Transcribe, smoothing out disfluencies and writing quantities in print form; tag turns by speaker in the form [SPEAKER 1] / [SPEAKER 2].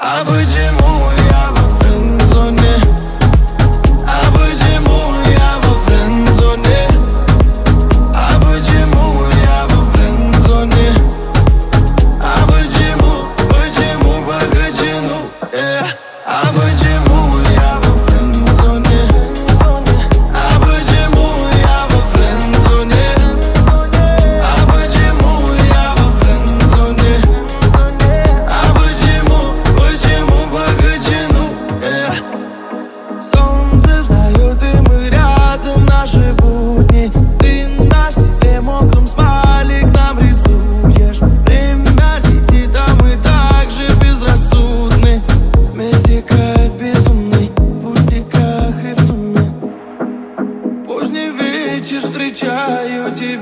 [SPEAKER 1] А почему я во френдзоне? А почему я во френдзоне? А почему я во френдзоне? А почему погодину? А почему я во френдзоне? А почему я во френдзоне? А почему я во френдзоне? Солнце встает, и мы рядом, наши будни. Ты на стекле мокром смайлик нам рисуешь. Время летит, а мы так же безрассудны. Вместе кайф безумный, в пустяках и в сумме. Поздний вечер, встречаю тебя.